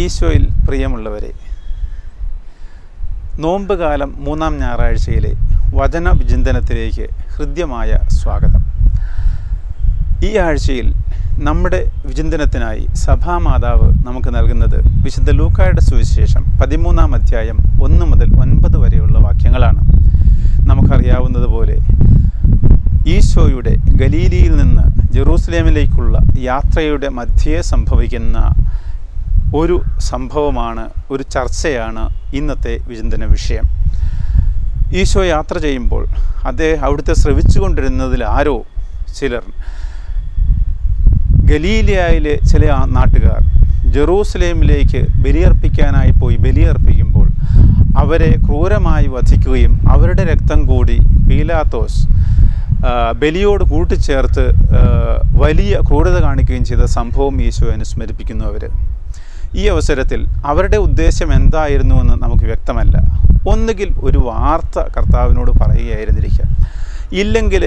ഈശോയിൽ പ്രിയമുള്ളവരെ, നോമ്പ് കാലം 3-ാം ഞായറാഴ്ചയിലെ വചന വിചിന്തനത്തിലേക്ക് ഹൃദ്യമായ സ്വാഗതം. ഈ ആഴ്ചയിൽ നമ്മുടെ വിചിന്തനത്തിനായി സഭാമാതാവ് നമുക്ക് നൽകുന്നത് വിശുദ്ധ ലൂക്കായുടെ സുവിശേഷം 13-ാം അധ്യായം 1 മുതൽ 9 വരെയുള്ള വാക്യങ്ങളാണ്. നമുക്കറിയാവുന്നതുപോലെ ഈശോയുടെ ഗലീലിയിൽ നിന്ന് ജെറൂസലേമിലേക്കുള്ള യാത്രയുടെ മധ്യേ സംഭവിക്കുന്ന ഒരു സംഭവമാണ്, ഒരു ചർച്ചയാണ് ഇന്നത്തെ വിചിന്തന വിഷയം. ഈശോ യാത്ര ചെയ്യുമ്പോൾ അവിടുത്തെ ശ്രവിച്ചുകൊണ്ടിരുന്നതിൽ ആരോ ചിലർ, ഗലീലിയയിലെ ചില നാട്ടുകാർ ജെറൂസലേമിലേക്ക് ബലിയർപ്പിക്കാനായി പോയി ബലിയർപ്പിക്കുമ്പോൾ അവരെ ക്രൂരമായി വധിക്കുകയും അവരുടെ രക്തം കൂടി പീലാത്തോസ് ബലിയോട് കൂട്ടിച്ചേർത്ത് വലിയ ക്രൂരത കാണിക്കുകയും ചെയ്ത സംഭവം ഈശോ അനുസ്മരിപ്പിക്കുന്നു. ഈ അവസരത്തിൽ അവരുടെ ഉദ്ദേശം എന്തായിരുന്നുവെന്ന് നമുക്ക് വ്യക്തമല്ല. ഒന്നുകിൽ ഒരു വാർത്ത കർത്താവിനോട് പറയുകയായിരുന്നിരിക്കുക, ഇല്ലെങ്കിൽ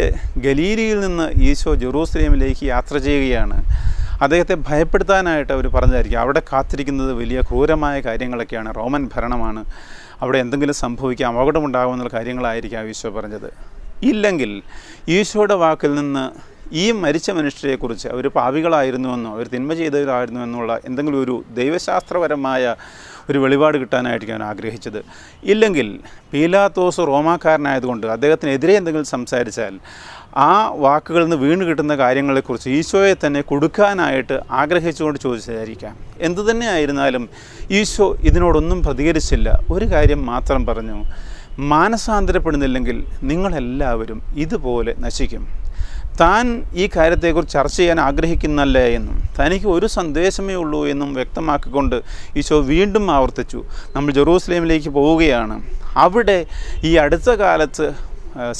ഗലീലിയിൽ നിന്ന് ഈശോ ജെറൂസലേമിലേക്ക് യാത്ര ചെയ്യുകയാണ്, അദ്ദേഹത്തെ ഭയപ്പെടുത്താനായിട്ട് അവർ പറഞ്ഞതായിരിക്കും. അവിടെ കാത്തിരിക്കുന്നത് വലിയ ക്രൂരമായ കാര്യങ്ങളൊക്കെയാണ്, റോമൻ ഭരണമാണ്, അവിടെ എന്തെങ്കിലും സംഭവിക്കാം, അപകടമുണ്ടാകുമെന്നുള്ള കാര്യങ്ങളായിരിക്കാം ഈശോ പറഞ്ഞത്. ഇല്ലെങ്കിൽ ഈശോയുടെ വാക്കിൽ നിന്ന് ഈ മരിച്ച മനുഷ്യരെക്കുറിച്ച് അവർ പാപികളായിരുന്നുവെന്നോ അവർ തിന്മ ചെയ്തവരായിരുന്നു എന്നുള്ള എന്തെങ്കിലും ഒരു ദൈവശാസ്ത്രപരമായ ഒരു വെളിപാട് കിട്ടാനായിരിക്കും അവൻ ആഗ്രഹിച്ചത്. ഇല്ലെങ്കിൽ പീലാത്തോസ് റോമാക്കാരനായതുകൊണ്ട് അദ്ദേഹത്തിനെതിരെ എന്തെങ്കിലും സംസാരിച്ചാൽ ആ വാക്കുകളിൽ നിന്ന് വീണ് കിട്ടുന്ന കാര്യങ്ങളെക്കുറിച്ച് ഈശോയെ തന്നെ കൊടുക്കാനായിട്ട് ആഗ്രഹിച്ചുകൊണ്ട് ചോദിച്ചതായിരിക്കാം. എന്തു തന്നെ ആയിരുന്നാലും ഈശോ ഇതിനോടൊന്നും പ്രതികരിച്ചില്ല. ഒരു കാര്യം മാത്രം പറഞ്ഞു: മാനസാന്തരപ്പെടുന്നില്ലെങ്കിൽ നിങ്ങളെല്ലാവരും ഇതുപോലെ നശിക്കും. താൻ ഈ കാര്യത്തെക്കുറിച്ച് ചർച്ച ചെയ്യാൻ ആഗ്രഹിക്കുന്നല്ല എന്നും തനിക്ക് ഒരു സന്ദേശമേ ഉള്ളൂ എന്നും വ്യക്തമാക്കിക്കൊണ്ട് ഈശോ വീണ്ടും ആവർത്തിച്ചു, നമ്മൾ ജെറൂസലേമിലേക്ക് പോവുകയാണ്. അവിടെ ഈ അടുത്ത കാലത്ത്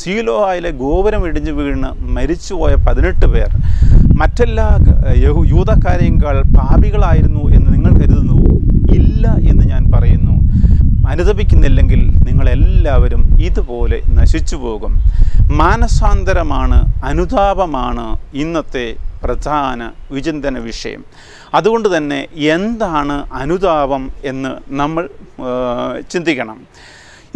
സീലോഹായിലെ ഗോപുരം ഇടിഞ്ഞു വീണ് മരിച്ചുപോയ 18 പേർ മറ്റെല്ലാ യൂദക്കാരെക്കാൾ പാപികളായിരുന്നു എന്ന് നിങ്ങൾ കരുതുന്നുവോ? ഇല്ല എന്ന് ഞാൻ പറയുന്നു. അനുതപിക്കുന്നില്ലെങ്കിൽ നിങ്ങളെല്ലാവരും ഇതുപോലെ നശിച്ചു പോകും. മാനസാന്തരമാണ്, അനുതാപമാണ് ഇന്നത്തെ പ്രധാന വിചിന്തന വിഷയം. അതുകൊണ്ട് തന്നെ എന്താണ് അനുതാപം എന്ന് നമ്മൾ ചിന്തിക്കണം.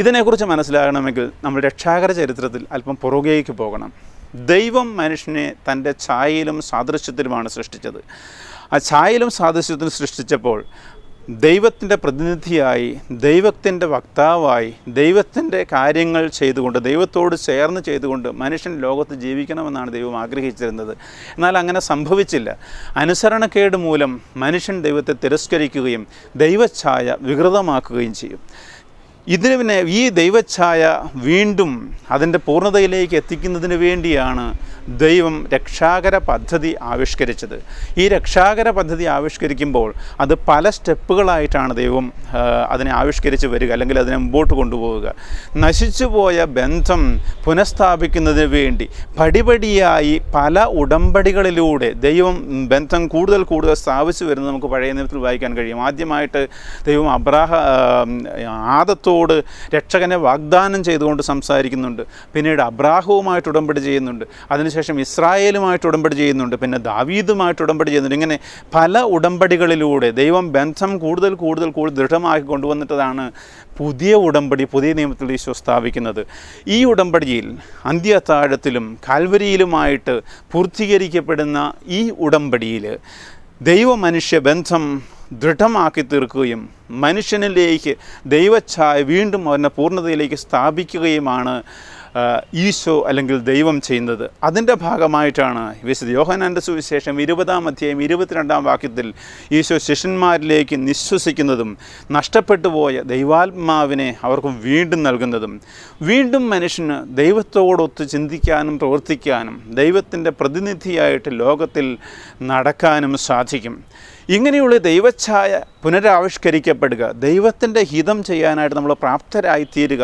ഇതിനെക്കുറിച്ച് മനസ്സിലാകണമെങ്കിൽ നമ്മൾ രക്ഷാകര ചരിത്രത്തിൽ അല്പം പുറകേക്ക് പോകണം. ദൈവം മനുഷ്യനെ തൻ്റെ ഛായയിലും സാദൃശ്യത്തിലുമാണ് സൃഷ്ടിച്ചത്. ആ ഛായയിലും സാദൃശ്യത്തിലും സൃഷ്ടിച്ചപ്പോൾ ദൈവത്തിൻ്റെ പ്രതിനിധിയായി, ദൈവത്തിൻ്റെ വക്താവായി, ദൈവത്തിൻ്റെ കാര്യങ്ങൾ ചെയ്തുകൊണ്ട്, ദൈവത്തോട് ചേർന്ന് ചെയ്തുകൊണ്ട് മനുഷ്യൻ ലോകത്ത് ജീവിക്കണമെന്നാണ് ദൈവം ആഗ്രഹിച്ചിരുന്നത്. എന്നാൽ അങ്ങനെ സംഭവിച്ചില്ല. അനുസരണക്കേട് മൂലം മനുഷ്യൻ ദൈവത്തെ തിരസ്കരിക്കുകയും ദൈവഛായ വികൃതമാക്കുകയും ചെയ്യും. ഇതിന് പിന്നെ ഈ ദൈവഛായ വീണ്ടും അതിൻ്റെ പൂർണ്ണതയിലേക്ക് എത്തിക്കുന്നതിന് വേണ്ടിയാണ് ദൈവം രക്ഷാകര പദ്ധതി ആവിഷ്കരിച്ചത്. ഈ രക്ഷാകര പദ്ധതി ആവിഷ്കരിക്കുമ്പോൾ അത് പല സ്റ്റെപ്പുകളായിട്ടാണ് ദൈവം അതിനെ ആവിഷ്കരിച്ച് വരിക, അല്ലെങ്കിൽ അതിനെ മുമ്പോട്ട് കൊണ്ടുപോവുക. നശിച്ചുപോയ ബന്ധം പുനഃസ്ഥാപിക്കുന്നതിന് വേണ്ടി പടിപടിയായി പല ഉടമ്പടികളിലൂടെ ദൈവം ബന്ധം കൂടുതൽ കൂടുതൽ സ്ഥാപിച്ചു വരുന്നത് നമുക്ക് പഴയ നിയമത്തിൽ വായിക്കാൻ കഴിയും. ആദ്യമായിട്ട് ദൈവം ആദത്തോട് രക്ഷകനെ വാഗ്ദാനം ചെയ്തുകൊണ്ട് സംസാരിക്കുന്നുണ്ട്. പിന്നീട് അബ്രാഹവുമായിട്ട് ഉടമ്പടി ചെയ്യുന്നുണ്ട്. അതിനുശേഷം ഇസ്രായേലുമായിട്ട് ഉടമ്പടി ചെയ്യുന്നുണ്ട്. പിന്നെ ദാവീദുമായിട്ട് ഉടമ്പടി ചെയ്യുന്നുണ്ട്. ഇങ്ങനെ പല ഉടമ്പടികളിലൂടെ ദൈവം ബന്ധം കൂടുതൽ കൂടുതൽ കൂടുതൽ ദൃഢമാക്കി കൊണ്ടുവന്നിട്ടതാണ് പുതിയ ഉടമ്പടി, പുതിയ നിയമത്തിൽ ഈശോ സ്ഥാപിക്കുന്നത്. ഈ ഉടമ്പടിയിൽ അന്ത്യത്താഴത്തിലും കാൽവരിയിലുമായിട്ട് പൂർത്തീകരിക്കപ്പെടുന്ന ഈ ഉടമ്പടിയിൽ ദൈവ മനുഷ്യ ബന്ധം ദൃഢമാക്കി തീർക്കുകയും മനുഷ്യനിലേക്ക് ദൈവഛായ വീണ്ടും അവൻ്റെ പൂർണ്ണതയിലേക്ക് സ്ഥാപിക്കുകയുമാണ് ഈശോ അല്ലെങ്കിൽ ദൈവം ചെയ്യുന്നത്. അതിൻ്റെ ഭാഗമായിട്ടാണ് വിശുദ്ധ യോഹന്നാൻ്റെ സുവിശേഷം 20-ാം അധ്യായം 22-ാം വാക്യത്തിൽ ഈശോ ശിഷ്യന്മാരിലേക്ക് നിശ്വസിക്കുന്നതും നഷ്ടപ്പെട്ടു പോയ ദൈവാത്മാവിനെ അവർക്ക് വീണ്ടും നൽകുന്നതും. വീണ്ടും മനുഷ്യന് ദൈവത്തോടൊത്ത് ചിന്തിക്കാനും പ്രവർത്തിക്കാനും ദൈവത്തിൻ്റെ പ്രതിനിധിയായിട്ട് ലോകത്തിൽ നടക്കാനും സാധിക്കും. ഇങ്ങനെയുള്ള ദൈവഛായ പുനരാവിഷ്കരിക്കപ്പെടുക, ദൈവത്തിൻ്റെ ഹിതം ചെയ്യാനായിട്ട് നമ്മൾ പ്രാപ്തരായിത്തീരുക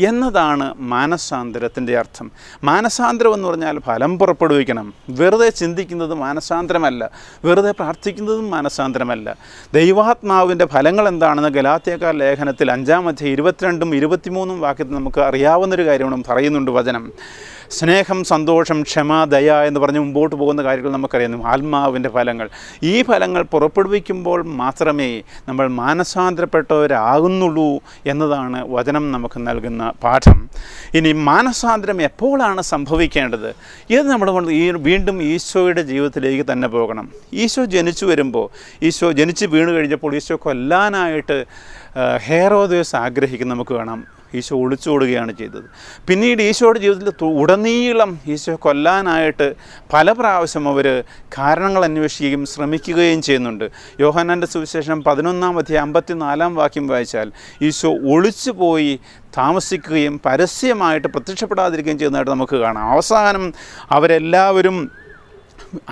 എന്നതാണ് മാനസാന്തരത്തിൻ്റെ അർത്ഥം. മാനസാന്തരം എന്ന് പറഞ്ഞാൽ ഫലം പുറപ്പെടുവിക്കണം. വെറുതെ ചിന്തിക്കുന്നത് മാനസാന്തരമല്ല, വെറുതെ പ്രാർത്ഥിക്കുന്നതും മാനസാന്തരമല്ല. ദൈവാത്മാവിൻ്റെ ഫലങ്ങൾ എന്താണെന്ന് ഗലാത്യക്കാർ ലേഖനത്തിൽ 5-ാം അധ്യായം 22-ഉം 23-ഉം വാക്യത്തിൽ നമുക്ക് അറിയാവുന്നൊരു കാര്യമാണ് പറയുന്നുണ്ട് വചനം. സ്നേഹം, സന്തോഷം, ക്ഷമ, ദയ എന്ന് പറഞ്ഞ് മുമ്പോട്ട് പോകുന്ന കാര്യങ്ങൾ നമുക്കറിയാം. ആത്മാവിൻ്റെ ഫലങ്ങൾ, ഈ ഫലങ്ങൾ പുറപ്പെടുവിക്കുമ്പോൾ മാത്രമേ നമ്മൾ മാനസാന്തരപ്പെട്ടവരാകുന്നുള്ളൂ എന്നതാണ് വചനം നമുക്ക് നൽകുന്ന പാഠം. ഇനി മാനസാന്തരം എപ്പോഴാണ് സംഭവിക്കേണ്ടത്? ഇത് നമ്മൾ വീണ്ടും ഈശോയുടെ ജീവിതത്തിലേക്ക് തന്നെ പോകണം. ഈശോ ജനിച്ചു വരുമ്പോൾ, ഈശോ ജനിച്ച് വീണ് കഴിഞ്ഞപ്പോൾ ഈശോ കൊല്ലാനായിട്ട് ഹെരോദേസ് ആഗ്രഹിക്കുന്ന നമുക്ക് കാണാം. ഈശോ ഒളിച്ചോടുകയാണ് ചെയ്തത്. പിന്നീട് ഈശോയുടെ ജീവിതത്തിൽ ഉടനീളം ഈശോ കൊല്ലാനായിട്ട് പല പ്രാവശ്യം അവർ കാരണങ്ങൾ അന്വേഷിക്കുകയും ശ്രമിക്കുകയും ചെയ്യുന്നുണ്ട്. യോഹന്നാൻ്റെ സുവിശേഷം 11-54 വാക്യം വായിച്ചാൽ ഈശോ ഒളിച്ചു പോയി താമസിക്കുകയും പരസ്യമായിട്ട് പ്രത്യക്ഷപ്പെടാതിരിക്കുകയും ചെയ്യുന്നതായിട്ട് നമുക്ക് കാണാം. അവസാനം അവരെല്ലാവരും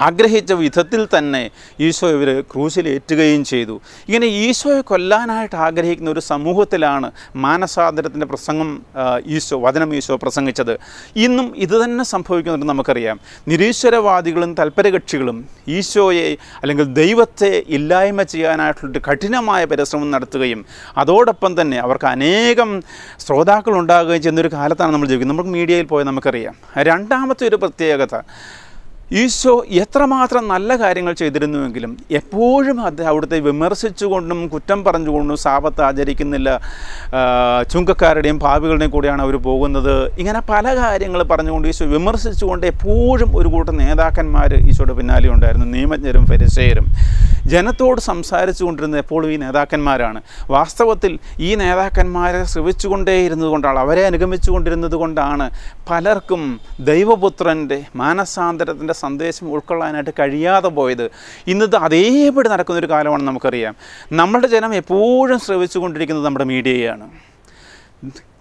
ആഗ്രഹിച്ച വിധത്തിൽ തന്നെ ഈശോ ഇവർ ക്രൂശിലേറ്റുകയും ചെയ്തു. ഇങ്ങനെ ഈശോയെ കൊല്ലാനായിട്ട് ആഗ്രഹിക്കുന്ന ഒരു സമൂഹത്തിലാണ് മാനസാന്തരത്തിൻ്റെ വചനം ഈശോ പ്രസംഗിച്ചത്. ഇന്നും ഇത് തന്നെ സംഭവിക്കുന്നുണ്ട് നമുക്കറിയാം. നിരീശ്വരവാദികളും തൽപരകക്ഷികളും ഈശോയെ അല്ലെങ്കിൽ ദൈവത്തെ ഇല്ലായ്മ ചെയ്യാനായിട്ടുള്ളൊരു കഠിനമായ പരിശ്രമം നടത്തുകയും അതോടൊപ്പം തന്നെ അവർക്ക് അനേകം ശ്രോതാക്കൾ ഉണ്ടാകുകയും ചെയ്യുന്നൊരു കാലത്താണ് നമ്മൾ ജീവിക്കുന്നത്. നമുക്ക് മീഡിയയിൽ പോയാൽ നമുക്കറിയാം. രണ്ടാമത്തെ ഒരു പ്രത്യേകത, ഈശോ എത്രമാത്രം നല്ല കാര്യങ്ങൾ ചെയ്തിരുന്നുവെങ്കിലും എപ്പോഴും അവിടുത്തെ വിമർശിച്ചുകൊണ്ടും കുറ്റം പറഞ്ഞുകൊണ്ടും സാബത്ത് ആചരിക്കുന്നില്ല, ചുങ്കക്കാരുടെയും പാപികളുടെയും കൂടെയാണ് അവർ പോകുന്നത്, ഇങ്ങനെ പല കാര്യങ്ങൾ പറഞ്ഞുകൊണ്ട് ഈശോ വിമർശിച്ചുകൊണ്ട് എപ്പോഴും ഒരു കൂട്ടം നേതാക്കന്മാർ ഈശോയുടെ പിന്നാലെ ഉണ്ടായിരുന്നു. നിയമജ്ഞരും ഫരിസേയരും ജനത്തോട് സംസാരിച്ചു കൊണ്ടിരുന്നത് എപ്പോഴും ഈ നേതാക്കന്മാരാണ്. വാസ്തവത്തിൽ ഈ നേതാക്കന്മാരെ ശ്രവിച്ചുകൊണ്ടേയിരുന്നത് കൊണ്ടാണ്, അവരെ അനുഗമിച്ചു കൊണ്ടിരുന്നത് കൊണ്ടാണ് പലർക്കും ദൈവപുത്രൻ്റെ മാനസാന്തരത്തിൻ്റെ സന്ദേശം ഉൾക്കൊള്ളാനായിട്ട് കഴിയാതെ പോയത്. ഇന്നത് അതേപടി നടക്കുന്നൊരു കാലമാണ് നമുക്കറിയാം. നമ്മുടെ ജനം എപ്പോഴും ശ്രവിച്ചു കൊണ്ടിരിക്കുന്നത് നമ്മുടെ മീഡിയയാണ്.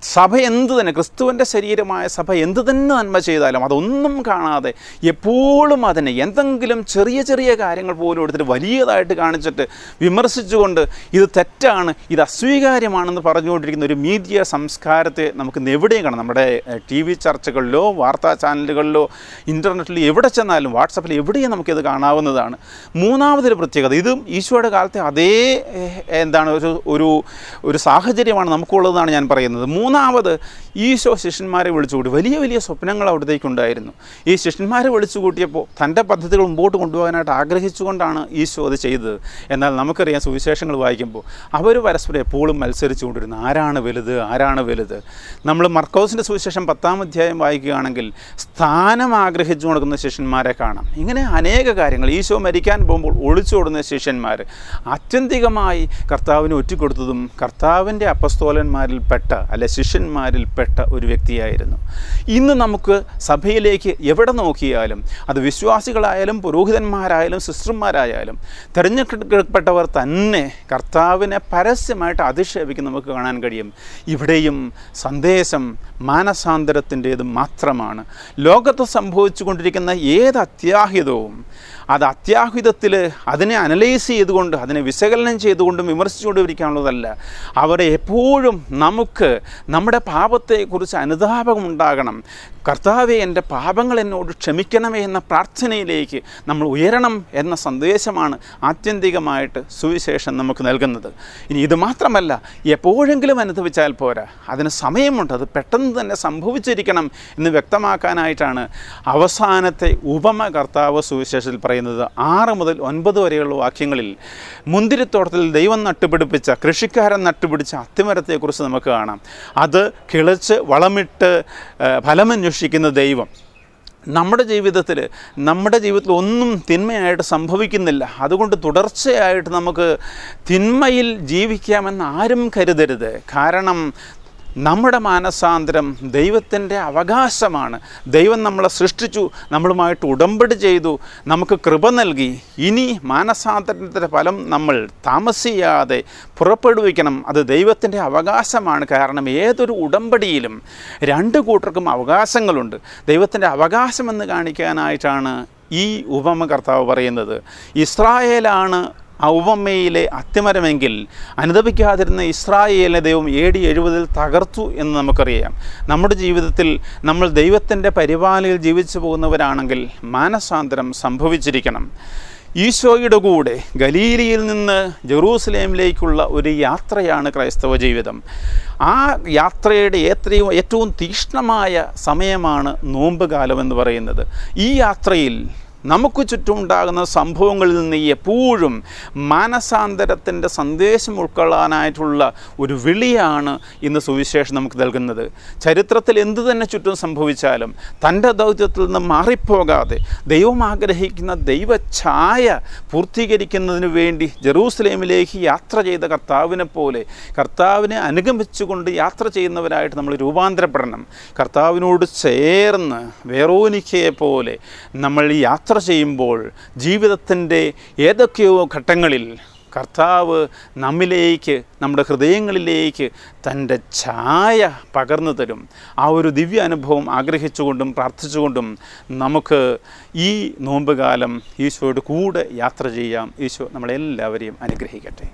സഭ എന്തു തന്നെ, ക്രിസ്തുവിൻ്റെ ശരീരമായ സഭ എന്തു തന്നെ നന്മ ചെയ്താലും അതൊന്നും കാണാതെ എപ്പോഴും അതിനെ എന്തെങ്കിലും ചെറിയ ചെറിയ കാര്യങ്ങൾ പോലും എടുത്തിട്ട് വലിയതായിട്ട് കാണിച്ചിട്ട് വിമർശിച്ചുകൊണ്ട് ഇത് തെറ്റാണ്, ഇത് അസ്വീകാര്യമാണെന്ന് പറഞ്ഞുകൊണ്ടിരിക്കുന്ന ഒരു മീഡിയ സംസ്കാരത്തെ നമുക്ക് എവിടെയും കാണാം. നമ്മുടെ TV ചർച്ചകളിലോ വാർത്താ ചാനലുകളിലോ ഇൻ്റർനെറ്റിൽ എവിടെ ചെന്നാലും വാട്സപ്പിൽ എവിടെയും നമുക്കിത് കാണാവുന്നതാണ്. മൂന്നാമതൊരു പ്രത്യേകത, ഇതും ഈശോയുടെ കാലത്തെ അതേ ഒരു സാഹചര്യമാണ് നമുക്കുള്ളതെന്നാണ് ഞാൻ പറയുന്നത്. മൂന്നാമത്, ഈശോ ശിഷ്യന്മാരെ വിളിച്ചുകൂട്ടി. വലിയ വലിയ സ്വപ്നങ്ങൾ അവിടത്തേക്കുണ്ടായിരുന്നു. ഈ ശിഷ്യന്മാരെ വിളിച്ചു കൂട്ടിയപ്പോൾ തൻ്റെ പദ്ധതികൾ മുമ്പോട്ട് കൊണ്ടുപോകാനായിട്ട് ആഗ്രഹിച്ചുകൊണ്ടാണ് ഈശോ അത് ചെയ്തത്. എന്നാൽ നമുക്കറിയാം, സുവിശേഷങ്ങൾ വായിക്കുമ്പോൾ അവർ പരസ്പരം എപ്പോഴും മത്സരിച്ചു കൊണ്ടിരുന്നു, ആരാണ് വലുത്. നമ്മൾ മർക്കോസിൻ്റെ സുവിശേഷം 10-ാം അധ്യായം വായിക്കുകയാണെങ്കിൽ സ്ഥാനം ആഗ്രഹിച്ചു കൊടുക്കുന്ന ശിഷ്യന്മാരെ കാണാം. ഇങ്ങനെ അനേക കാര്യങ്ങൾ. ഈശോ മരിക്കാൻ പോകുമ്പോൾ ഒളിച്ചോടുന്ന ശിഷ്യന്മാർ ആത്യന്തികമായി കർത്താവിന് ഒറ്റിക്കൊടുത്തതും കർത്താവിൻ്റെ അപ്പസ്തോലന്മാരിൽപ്പെട്ട ശിഷ്യന്മാരിൽപ്പെട്ട ഒരു വ്യക്തിയായിരുന്നു. ഇന്ന് നമുക്ക് സഭയിലേക്ക് എവിടെ നോക്കിയാലും, അത് വിശ്വാസികളായാലും പുരോഹിതന്മാരായാലും സിസ്റ്റർമാരായാലും തിരഞ്ഞെടുക്കപ്പെട്ടവർ തന്നെ കർത്താവിനെ പരസ്യമായിട്ട് അധിക്ഷേപിക്കുന്ന നമുക്ക് കാണാൻ കഴിയും. ഇവിടെയും സന്ദേശം മാനസാന്തരത്തിൻ്റേത് മാത്രമാണ്. ലോകത്ത് സംഭവിച്ചു കൊണ്ടിരിക്കുന്ന ഏത് അത്യാഹിതവും അത് അത്യാഹിതത്തിൽ അതിനെ അനലൈസ് ചെയ്തുകൊണ്ട് അതിനെ വിശകലനം ചെയ്തുകൊണ്ടും വിമർശിച്ചുകൊണ്ടും ഇരിക്കാനുള്ളതല്ല. അവിടെ എപ്പോഴും നമുക്ക് നമ്മുടെ പാപത്തെക്കുറിച്ച് അനുതാപം ഉണ്ടാകണം. കർത്താവേ, എൻ്റെ പാപങ്ങൾ എന്നോട് ക്ഷമിക്കണമേ എന്ന പ്രാർത്ഥനയിലേക്ക് നമ്മൾ ഉയരണം എന്ന സന്ദേശമാണ് ആത്യന്തികമായിട്ട് സുവിശേഷം നമുക്ക് നൽകുന്നത്. ഇനി ഇത് മാത്രമല്ല, എപ്പോഴെങ്കിലും അനുഭവിച്ചാൽ പോരാ, അതിന് സമയമുണ്ട്, അത് പെട്ടെന്ന് തന്നെ സംഭവിച്ചിരിക്കണം എന്ന് വ്യക്തമാക്കാനായിട്ടാണ് അവസാനത്തെ ഉപമ കർത്താവ് സുവിശേഷത്തിൽ പറയുന്നത്. 6 മുതൽ 9 വരെയുള്ള വാക്യങ്ങളിൽ മുന്തിരിത്തോട്ടത്തിൽ ദൈവം നട്ടുപിടിപ്പിച്ച, കൃഷിക്കാരൻ നട്ടുപിടിച്ച അത്തിമരത്തെക്കുറിച്ച് നമുക്ക് കാണാം. അത് കിളച്ച് വളമിട്ട് ഫലമന്വേഷിക്കുന്ന ദൈവം. നമ്മുടെ ജീവിതത്തിൽ ഒന്നും തിന്മയായിട്ട് സംഭവിക്കുന്നില്ല. അതുകൊണ്ട് തുടർച്ചയായിട്ട് നമുക്ക് തിന്മയിൽ ജീവിക്കാമെന്ന് ആരും കരുതരുത്. കാരണം നമ്മുടെ മാനസാന്തരം ദൈവത്തിൻ്റെ അവകാശമാണ്. ദൈവം നമ്മളെ സൃഷ്ടിച്ചു, നമ്മളുമായിട്ട് ഉടമ്പടി ചെയ്തു, നമുക്ക് കൃപ നൽകി. ഇനി മാനസാന്തരത്തിൻ്റെ ഫലം നമ്മൾ താമസിയാതെ പുറപ്പെടുവിക്കണം. അത് ദൈവത്തിൻ്റെ അവകാശമാണ്. കാരണം ഏതൊരു ഉടമ്പടിയിലും 2 കൂട്ടർക്കും അവകാശങ്ങളുണ്ട്. ദൈവത്തിൻ്റെ അവകാശമെന്ന് കാണിക്കാനായിട്ടാണ് ഈ ഉപമ കർത്താവ് പറയുന്നത്. ഇസ്രായേലാണ് ആ ഉപമയിലെ അത്തിമരമെങ്കിൽ അനുദപിക്കാതിരുന്ന ഇസ്രായേലിനെ ദൈവം AD 70 തകർത്തു എന്ന് നമുക്കറിയാം. നമ്മുടെ ജീവിതത്തിൽ നമ്മൾ ദൈവത്തിൻ്റെ പരിപാലനയിൽ ജീവിച്ചു പോകുന്നവരാണെങ്കിൽ മാനസാന്തരം സംഭവിച്ചിരിക്കണം. ഈശോയുടെ കൂടെ ഗലീലയിൽ നിന്ന് ജെറൂസലേമിലേക്കുള്ള ഒരു യാത്രയാണ് ക്രൈസ്തവ ജീവിതം. ആ യാത്രയുടെ ഏറ്റവും തീക്ഷ്ണമായ സമയമാണ് നോമ്പ് കാലം എന്ന് പറയുന്നത്. ഈ യാത്രയിൽ നമുക്ക് ചുറ്റുമുണ്ടാകുന്ന സംഭവങ്ങളിൽ നിന്ന് എപ്പോഴും മാനസാന്തരത്തിൻ്റെ സന്ദേശം ഉൾക്കൊള്ളാനായിട്ടുള്ള ഒരു വിളിയാണ് ഇന്ന് സുവിശേഷം നമുക്ക് നൽകുന്നത്. ചരിത്രത്തിൽ എന്തു തന്നെ ചുറ്റും സംഭവിച്ചാലും തൻ്റെ ദൗത്യത്തിൽ നിന്ന് മാറിപ്പോകാതെ ദൈവം ആഗ്രഹിക്കുന്ന ദൈവഛായ പൂർത്തീകരിക്കുന്നതിന് വേണ്ടി ജെറൂസലേമിലേക്ക് യാത്ര ചെയ്ത കർത്താവിനെ പോലെ കർത്താവിനെ അനുഗമിച്ചുകൊണ്ട് യാത്ര ചെയ്യുന്നവരായിട്ട് നമ്മൾ രൂപാന്തരപ്പെടണം. കർത്താവിനോട് ചേർന്ന് വെറോനിക്കയെ പോലെ നമ്മൾ യാത്ര ചെയ്യുമ്പോൾ ജീവിതത്തിൻ്റെ ഏതൊക്കെയോ ഘട്ടങ്ങളിൽ കർത്താവ് നമ്മിലേക്ക്, നമ്മുടെ ഹൃദയങ്ങളിലേക്ക് തൻ്റെ ഛായ പകർന്നു തരും. ആ ഒരു ദിവ്യ അനുഭവം ആഗ്രഹിച്ചുകൊണ്ടും പ്രാർത്ഥിച്ചുകൊണ്ടും നമുക്ക് ഈ നോമ്പുകാലം ഈശോയുടെ കൂടെ യാത്ര ചെയ്യാം. ഈശോ നമ്മളെല്ലാവരെയും അനുഗ്രഹിക്കട്ടെ.